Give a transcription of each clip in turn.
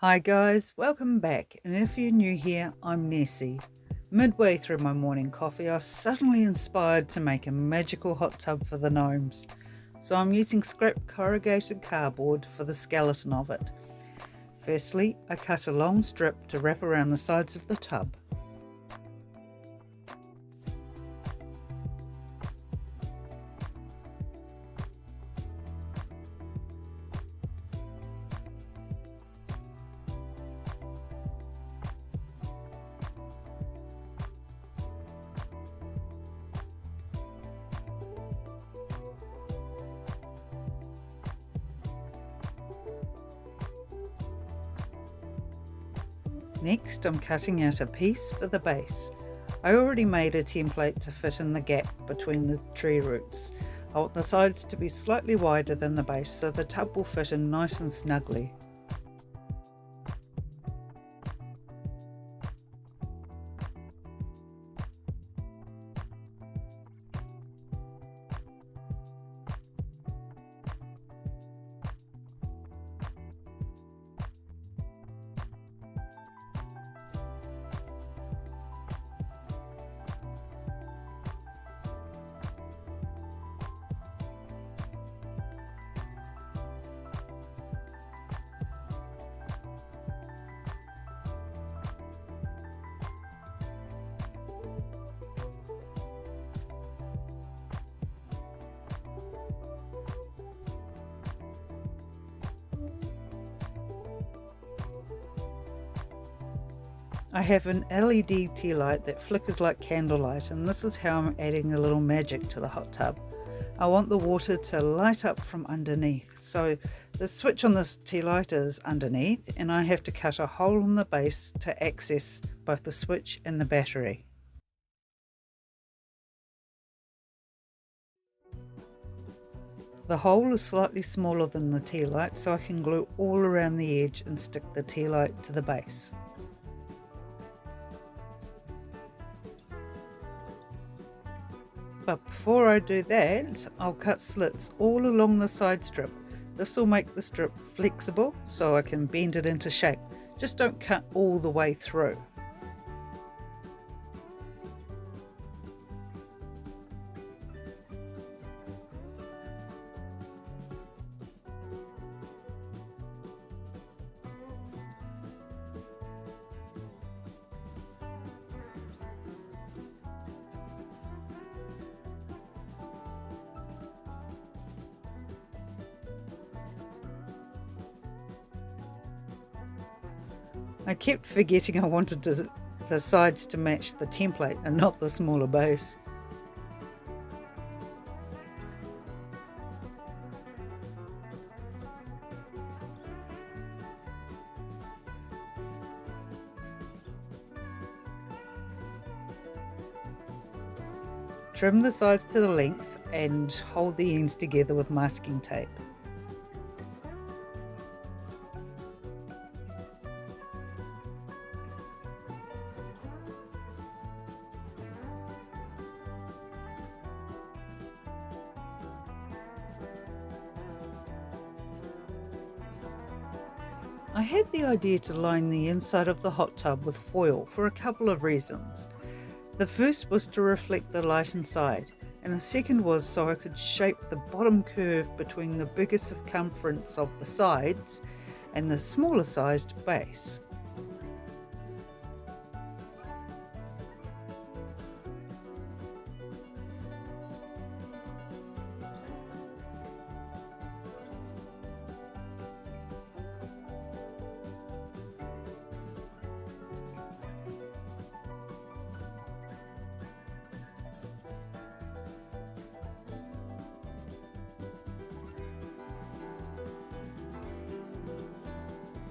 Hi guys, welcome back, and if you're new here, I'm Nessie. Midway through my morning coffee, I was suddenly inspired to make a magical hot tub for the gnomes. So I'm using scrap corrugated cardboard for the skeleton of it. Firstly, I cut a long strip to wrap around the sides of the tub. Next, I'm cutting out a piece for the base. I already made a template to fit in the gap between the tree roots. I want the sides to be slightly wider than the base so the tub will fit in nice and snugly. I have an LED tea light that flickers like candlelight, and this is how I'm adding a little magic to the hot tub. I want the water to light up from underneath, so the switch on this tea light is underneath and I have to cut a hole in the base to access both the switch and the battery. The hole is slightly smaller than the tea light, so I can glue all around the edge and stick the tea light to the base. But before I do that, I'll cut slits all along the side strip. This will make the strip flexible so I can bend it into shape. Just don't cut all the way through. I kept forgetting I wanted the sides to match the template and not the smaller base. Trim the sides to the length and hold the ends together with masking tape. I had the idea to line the inside of the hot tub with foil for a couple of reasons. The first was to reflect the light inside, and the second was so I could shape the bottom curve between the bigger circumference of the sides and the smaller sized base.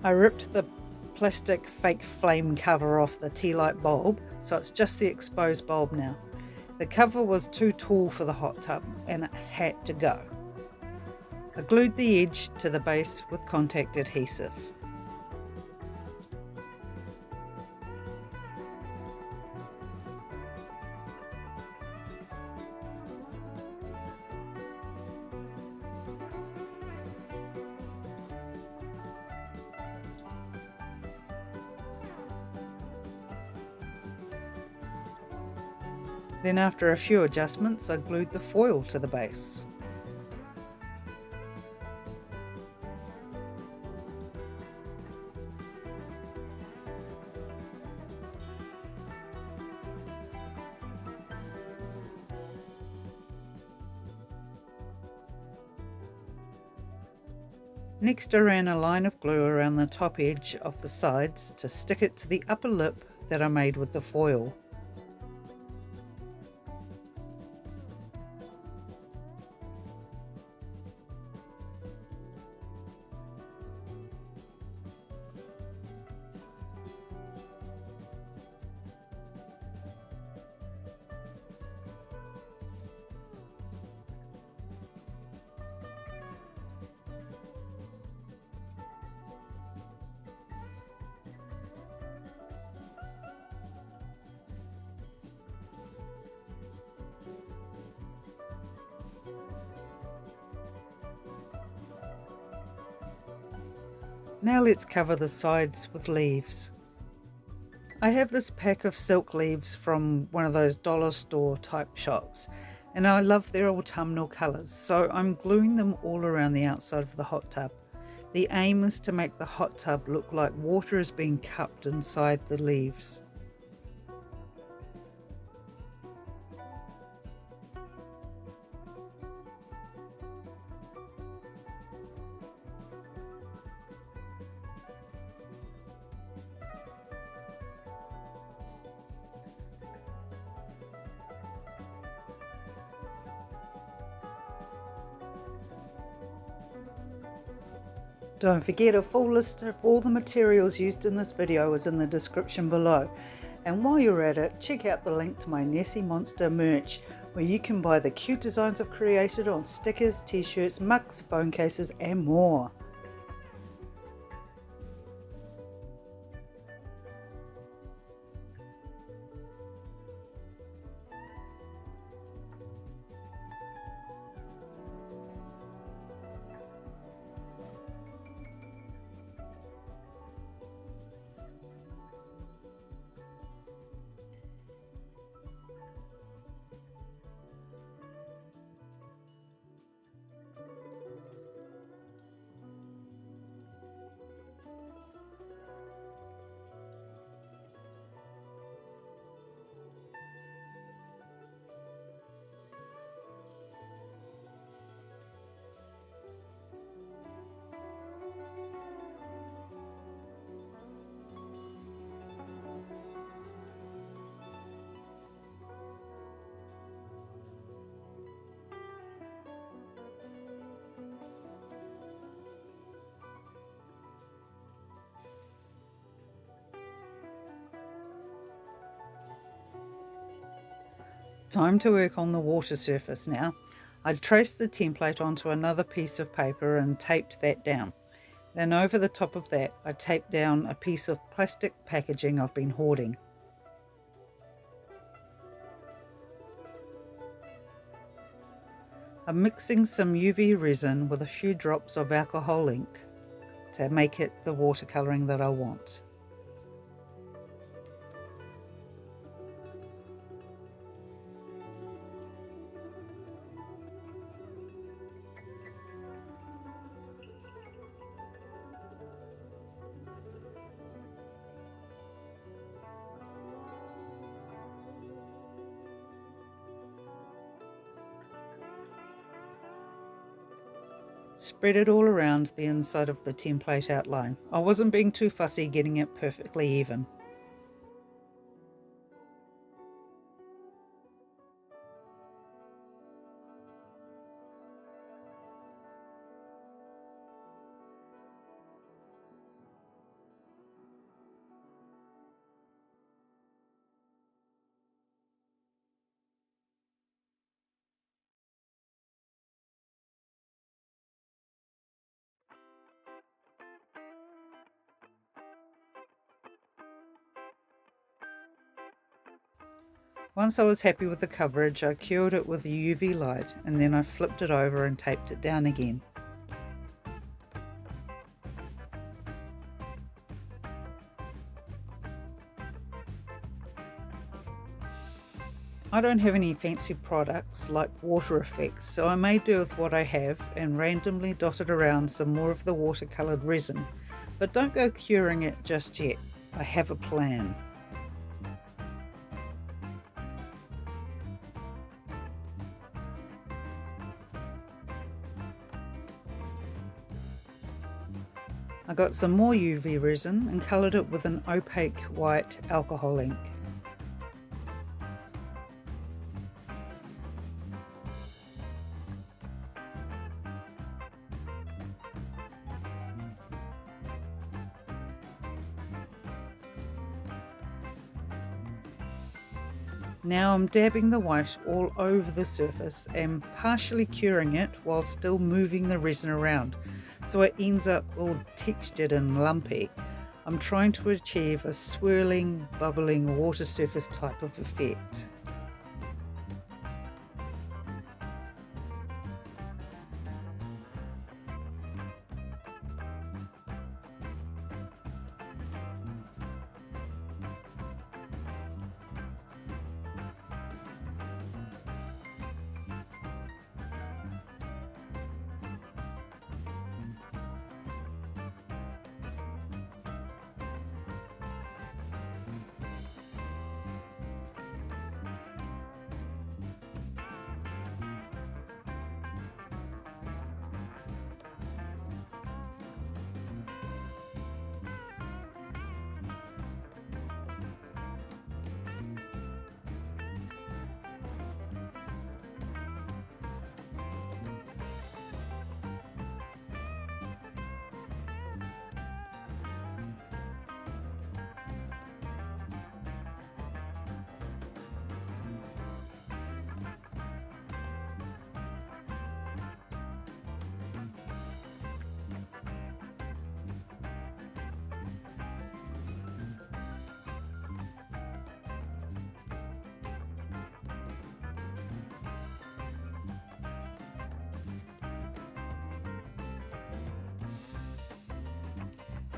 I ripped the plastic fake flame cover off the tea light bulb, so it's just the exposed bulb now. The cover was too tall for the hot tub and it had to go. I glued the edge to the base with contact adhesive. Then after a few adjustments, I glued the foil to the base. Next, I ran a line of glue around the top edge of the sides to stick it to the upper lip that I made with the foil. Now let's cover the sides with leaves. I have this pack of silk leaves from one of those dollar store type shops, and I love their autumnal colours, so I'm gluing them all around the outside of the hot tub. The aim is to make the hot tub look like water is being cupped inside the leaves. Don't forget, a full list of all the materials used in this video is in the description below. And while you're at it, check out the link to my Nessie Monster merch, where you can buy the cute designs I've created on stickers, t-shirts, mugs, phone cases and more. Time to work on the water surface now. I traced the template onto another piece of paper and taped that down. Then over the top of that, I taped down a piece of plastic packaging I've been hoarding. I'm mixing some UV resin with a few drops of alcohol ink to make it the watercolouring that I want. Spread it all around the inside of the template outline. I wasn't being too fussy getting it perfectly even. Once I was happy with the coverage, I cured it with the UV light and then I flipped it over and taped it down again. I don't have any fancy products like water effects, so I may do with what I have and randomly dotted around some more of the watercoloured resin, but don't go curing it just yet. I have a plan. I got some more UV resin and coloured it with an opaque white alcohol ink. Now I'm dabbing the white all over the surface and partially curing it while still moving the resin around, so it ends up all textured and lumpy. I'm trying to achieve a swirling, bubbling water surface type of effect.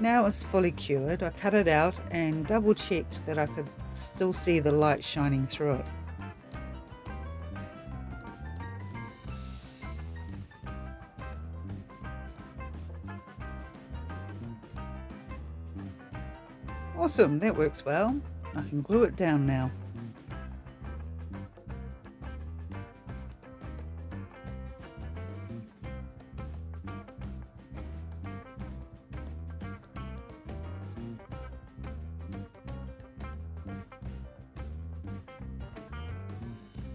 Now it's fully cured, I cut it out and double checked that I could still see the light shining through it. Awesome, that works well. I can glue it down now.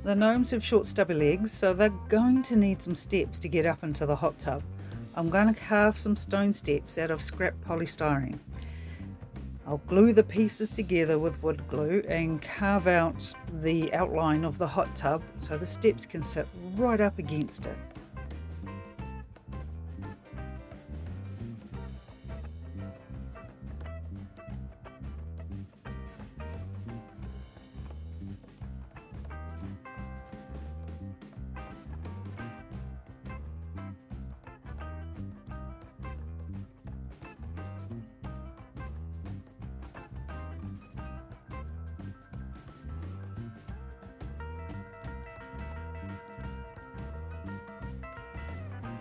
The gnomes have short stubby legs, so they're going to need some steps to get up into the hot tub. I'm going to carve some stone steps out of scrap polystyrene. I'll glue the pieces together with wood glue and carve out the outline of the hot tub so the steps can sit right up against it.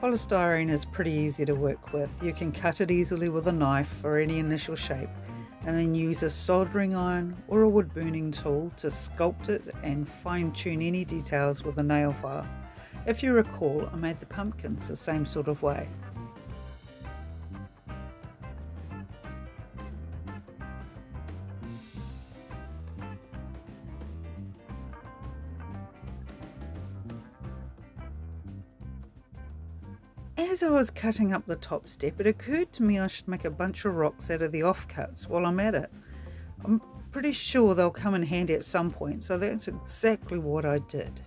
Polystyrene is pretty easy to work with. You can cut it easily with a knife for any initial shape and then use a soldering iron or a wood burning tool to sculpt it and fine tune any details with a nail file. If you recall, I made the pumpkins the same sort of way. As I was cutting up the top step, it occurred to me I should make a bunch of rocks out of the offcuts while I'm at it. I'm pretty sure they'll come in handy at some point, so that's exactly what I did.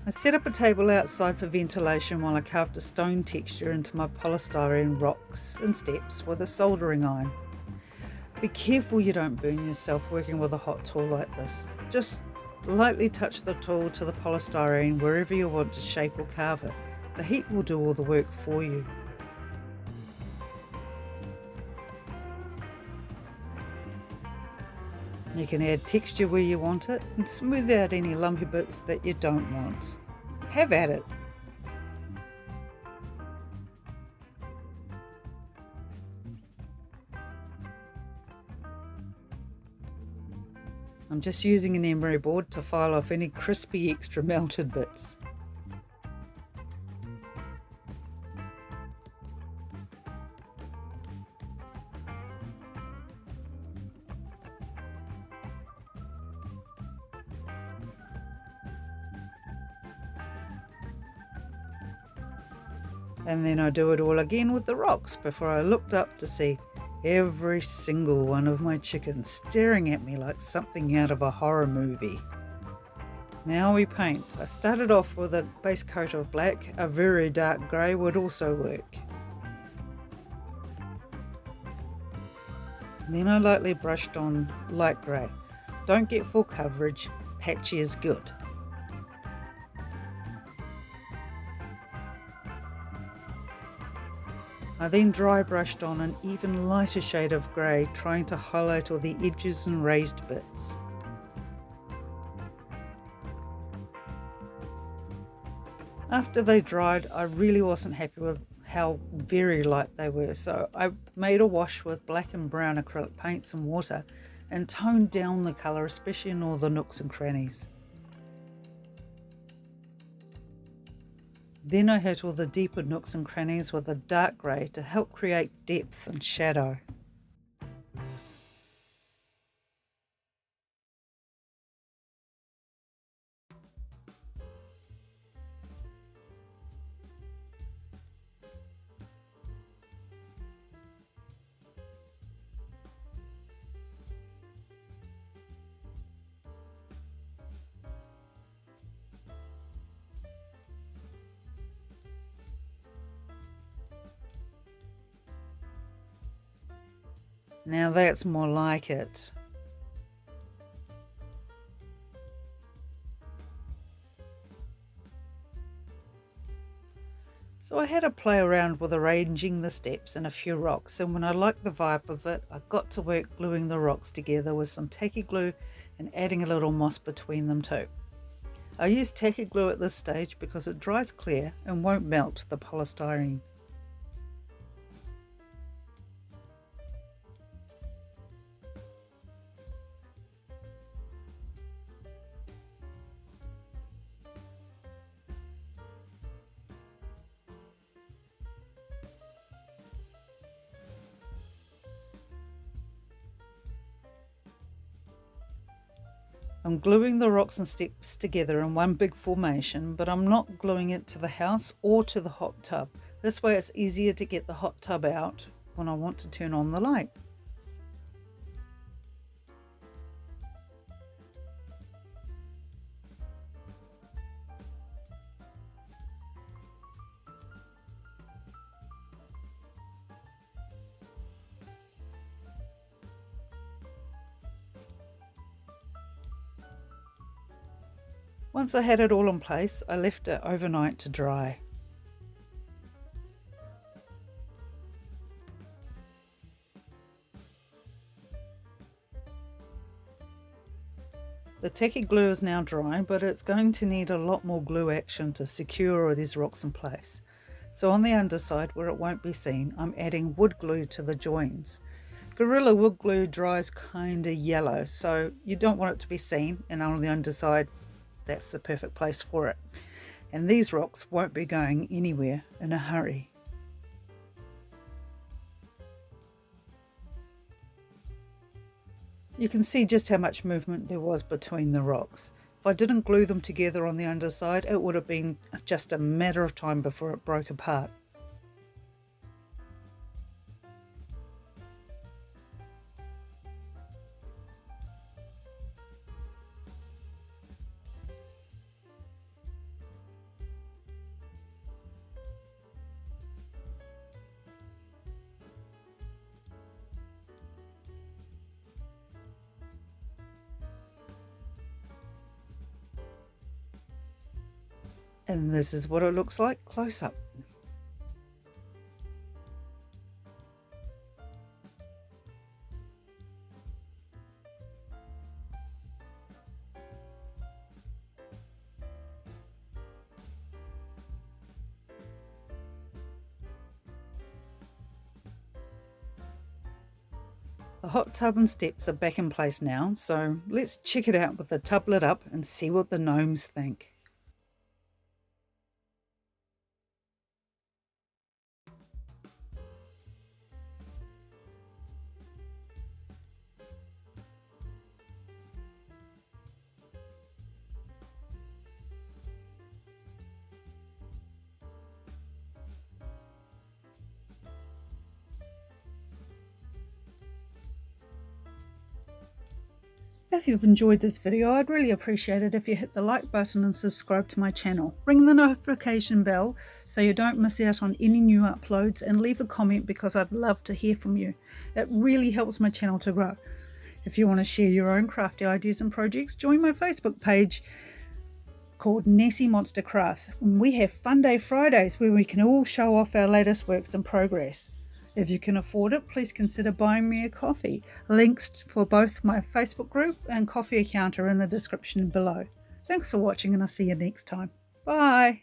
I set up a table outside for ventilation while I carved a stone texture into my polystyrene rocks and steps with a soldering iron. Be careful you don't burn yourself working with a hot tool like this. Just lightly touch the tool to the polystyrene wherever you want to shape or carve it. The heat will do all the work for you. You can add texture where you want it and smooth out any lumpy bits that you don't want. Have at it. I'm just using an emery board to file off any crispy extra melted bits. And then I do it all again with the rocks before I looked up to see every single one of my chickens staring at me like something out of a horror movie. Now we paint. I started off with a base coat of black. A very dark grey would also work. Then I lightly brushed on light grey. Don't get full coverage, patchy is good. I then dry brushed on an even lighter shade of grey, trying to highlight all the edges and raised bits. After they dried, I really wasn't happy with how very light they were, so I made a wash with black and brown acrylic paints and water and toned down the colour, especially in all the nooks and crannies. Then I hit all the deeper nooks and crannies with a dark grey to help create depth and shadow. Now that's more like it. So I had a play around with arranging the steps and a few rocks, and when I liked the vibe of it, I got to work gluing the rocks together with some tacky glue and adding a little moss between them too. I use tacky glue at this stage because it dries clear and won't melt the polystyrene. I'm gluing the rocks and steps together in one big formation, but I'm not gluing it to the house or to the hot tub. This way it's easier to get the hot tub out when I want to turn on the light. Once I had it all in place, I left it overnight to dry. The tacky glue is now dry, but it's going to need a lot more glue action to secure all these rocks in place. So on the underside, where it won't be seen, I'm adding wood glue to the joins. Gorilla wood glue dries kinda yellow, so you don't want it to be seen, and on the underside, that's the perfect place for it. And these rocks won't be going anywhere in a hurry. You can see just how much movement there was between the rocks. If I didn't glue them together on the underside, it would have been just a matter of time before it broke apart. And this is what it looks like close up. The hot tub and steps are back in place now, so let's check it out with the tub lit up and see what the gnomes think. If you've enjoyed this video, I'd really appreciate it if you hit the like button and subscribe to my channel. Ring the notification bell so you don't miss out on any new uploads, and leave a comment because I'd love to hear from you. It really helps my channel to grow. If you want to share your own crafty ideas and projects, join my Facebook page called Nessie Monster Crafts. And we have Fun Day Fridays where we can all show off our latest works in progress. If you can afford it, please consider buying me a coffee. Links for both my Facebook group and coffee account are in the description below. Thanks for watching, and I'll see you next time. Bye!